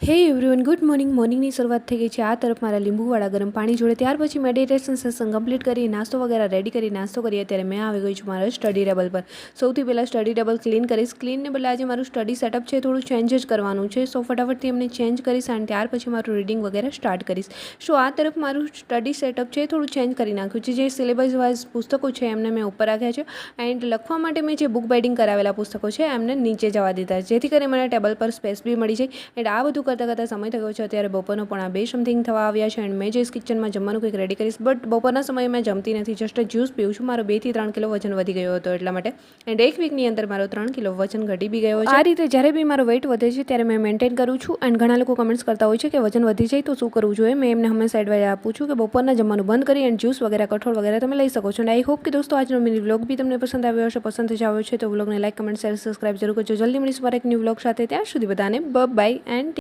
હે everyone, good morning. મોર્નિંગની શરૂઆત થઈ ગઈ છે. આ તરફ મારા લીંબુવાળા ગરમ પાણી જોડે ત્યાર પછી મેડિટેશન સેશન કમ્પ્લીટ કરી નાસ્તો વગેરે રેડી કરી નાસ્તો કરીએ ત્યારે મેં આવી ગઈ છું મારા સ્ટડી ટેબલ પર. સૌથી પહેલાં સ્ટડી ટેબલ ક્લીન કરીશ. ક્લીનને બદલે આજે મારું સ્ટડી સેટઅપ છે થોડું ચેન્જ જ કરવાનું છે. સો ફટાફટથી એમને ચેન્જ કરીશ અને ત્યાર પછી મારું રીડિંગ વગેરે સ્ટાર્ટ કરીશ. સો આ તરફ મારું સ્ટડી સેટઅપ છે થોડું ચેન્જ કરી નાખ્યું છે. જે સિલેબસ વાઇઝ પુસ્તકો છે એમને મેં ઉપર રાખ્યા છે એન્ડ લખવા માટે મેં જે બુક બાઇડિંગ કરાવેલા પુસ્તકો છે એમને નીચે જવા દીધા છે, જેથી કરીને મને ટેબલ પર સ્પેસ બી મળી જાય. એન્ડ આ બધું કરતાં સમય થયો છે અત્યારે બપોરનો પણ આ 2 સમથિંગ થવા આવ્યા છે એન્ડ મેં જઈશ કિચનમાં જમવાનું કંઈક રેડી કરીશ. બટ બપોરના સમયે મેં જમતી નથી, જસ્ટ જ્યુસ પીવું છું. મારો 2 થી 3 કિલો વજન વધી ગયો હતો એટલા માટે. એન્ડ એક વીકની અંદર મારો 3 કિલો વજન ઘટી બી ગયો છે. આ રીતે જ્યારે બી મારો વેઇટ વધે છે ત્યારે મેં મેન્ટેન કરું છું. એન્ડ ઘણા લોકો કમેન્ટ્સ કરતા હોય છે કે વજન વધી જાય તો શું કરવું જોઈએ. મેં એમને હંમેશા એડવાઇસ આપું છું કે બપોરના જમવાનું બંધ કરી એન્ડ જ્યુસ વગેરે કઠોળ વગેરે તમે લઈ શકો છો. એન્ડ આઈ હોપ કે દોસ્તો આજનો મિની વ્લોગ બી તમને પસંદ આવ્યો હશે. પસંદ જ આવ્યો છે તો વ્લોગને લાઈક, કમેન્ટ, શેર, સબસ્ક્રાઇબ જરૂર કરજો. જલ્દી મળીશું મારા એક ન્યૂ વ્લોગ સાથે. ત્યાં સુધી બધાને બાય એન્ડ